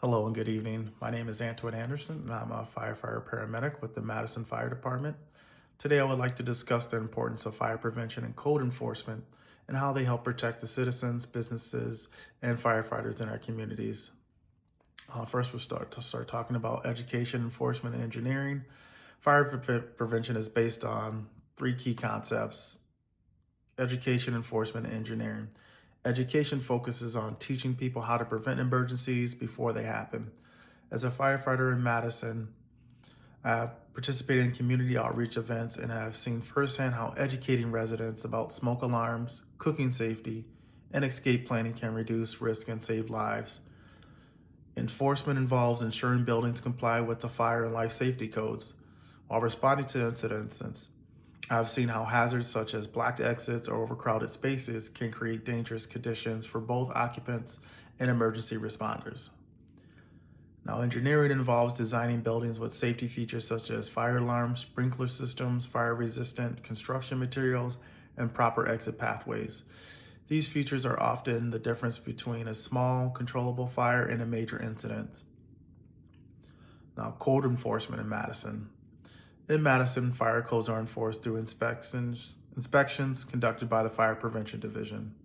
Hello and good evening. My name is Antoine Anderson, and I'm a firefighter paramedic with the Madison Fire Department. Today, I would like to discuss the importance of fire prevention and code enforcement and how they help protect the citizens, businesses, and firefighters in our communities. First, we'll start talking about education, enforcement, and engineering. Prevention is based on three key concepts: education, enforcement, and engineering. Education focuses on teaching people how to prevent emergencies before they happen. As a firefighter in Madison, I've participated in community outreach events and have seen firsthand how educating residents about smoke alarms, cooking safety, and escape planning can reduce risk and save lives. Enforcement involves ensuring buildings comply with the fire and life safety codes. While responding to incidents, I've seen how hazards such as blocked exits or overcrowded spaces can create dangerous conditions for both occupants and emergency responders. Now, engineering involves designing buildings with safety features such as fire alarms, sprinkler systems, fire resistant construction materials, and proper exit pathways. These features are often the difference between a small, controllable fire and a major incident. Now, code enforcement in Madison. In Madison, fire codes are enforced through inspections conducted by the Fire Prevention Division.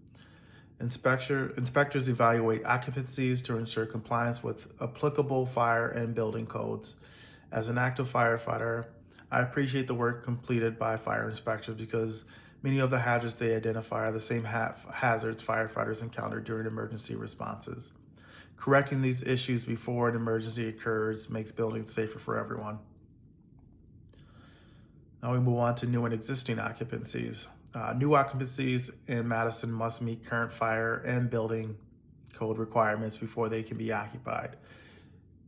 Inspectors evaluate occupancies to ensure compliance with applicable fire and building codes. As an active firefighter, I appreciate the work completed by fire inspectors because many of the hazards they identify are the same hazards firefighters encounter during emergency responses. Correcting these issues before an emergency occurs makes buildings safer for everyone. Now we move on to new and existing occupancies. New occupancies in Madison must meet current fire and building code requirements before they can be occupied.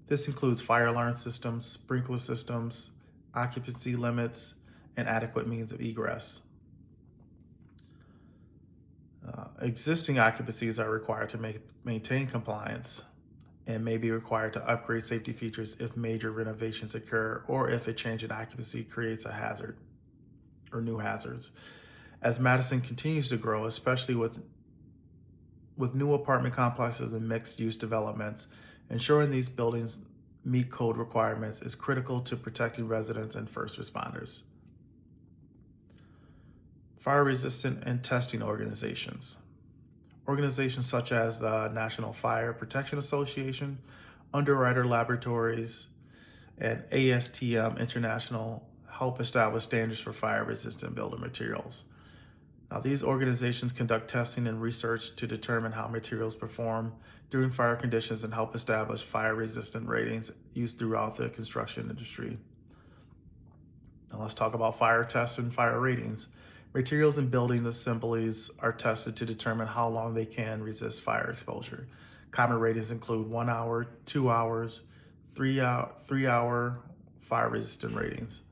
This includes fire alarm systems, sprinkler systems, occupancy limits, and adequate means of egress. Existing occupancies are required to maintain compliance and may be required to upgrade safety features if major renovations occur or if a change in occupancy creates a hazard or new hazards. As Madison continues to grow, especially with new apartment complexes and mixed-use developments, ensuring these buildings meet code requirements is critical to protecting residents and first responders. Fire resistant and testing organizations. Organizations such as the National Fire Protection Association, Underwriter Laboratories, and ASTM International help establish standards for fire resistant building materials. Now, these organizations conduct testing and research to determine how materials perform during fire conditions and help establish fire resistant ratings used throughout the construction industry. Now, let's talk about fire tests and fire ratings. Materials and building assemblies are tested to determine how long they can resist fire exposure. Common ratings include 1 hour, 2 hours, 3 hour fire resistant ratings.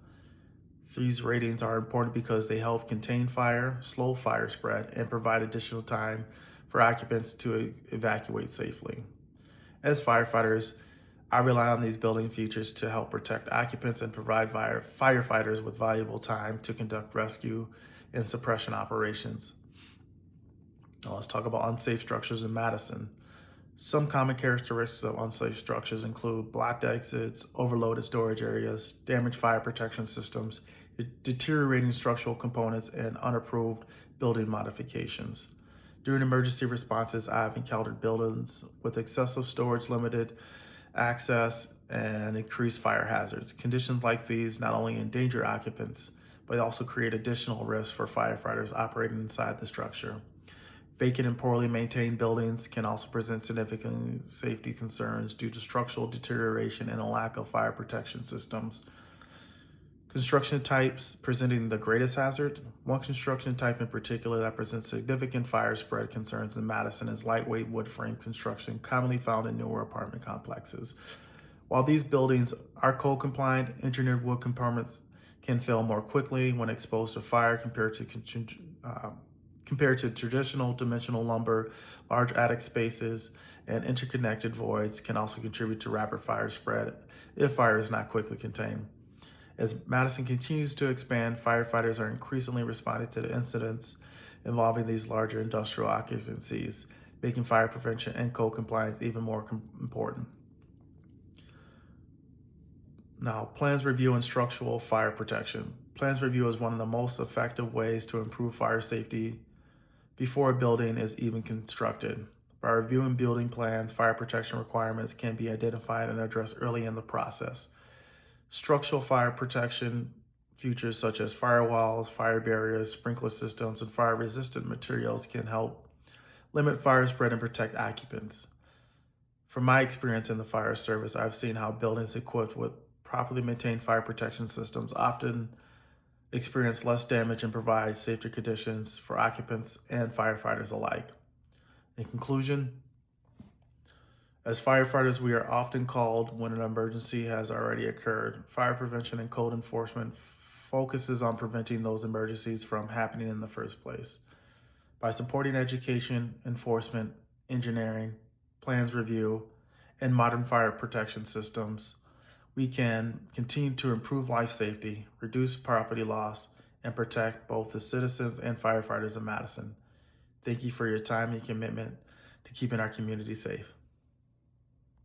These ratings are important because they help contain fire, slow fire spread, and provide additional time for occupants to evacuate safely. As firefighters, I rely on these building features to help protect occupants and provide firefighters with valuable time to conduct rescue and suppression operations. Now let's talk about unsafe structures in Madison. Some common characteristics of unsafe structures include blocked exits, overloaded storage areas, damaged fire protection systems, deteriorating structural components, and unapproved building modifications. During emergency responses, I've encountered buildings with excessive storage, limited access, and increased fire hazards. Conditions like these not only endanger occupants, but also create additional risks for firefighters operating inside the structure. Vacant and poorly maintained buildings can also present significant safety concerns due to structural deterioration and a lack of fire protection systems. Construction types presenting the greatest hazard. One construction type in particular that presents significant fire spread concerns in Madison is lightweight wood frame construction, commonly found in newer apartment complexes. While these buildings are code compliant, engineered wood components can fail more quickly when exposed to fire compared to traditional dimensional lumber. Large attic spaces and interconnected voids can also contribute to rapid fire spread if fire is not quickly contained. As Madison continues to expand, firefighters are increasingly responding to the incidents involving these larger industrial occupancies, making fire prevention and code compliance even more important. Now, plans review and structural fire protection. Plans review is one of the most effective ways to improve fire safety before a building is even constructed. By reviewing building plans, fire protection requirements can be identified and addressed early in the process. Structural fire protection features such as firewalls, fire barriers, sprinkler systems, and fire-resistant materials can help limit fire spread and protect occupants. From my experience in the fire service, I've seen how buildings equipped with properly maintained fire protection systems often experience less damage and provide safer conditions for occupants and firefighters alike. In conclusion, as firefighters, we are often called when an emergency has already occurred. Fire prevention and code enforcement focuses on preventing those emergencies from happening in the first place. By supporting education, enforcement, engineering, plans review, and modern fire protection systems, we can continue to improve life safety, reduce property loss, and protect both the citizens and firefighters of Madison. Thank you for your time and commitment to keeping our community safe.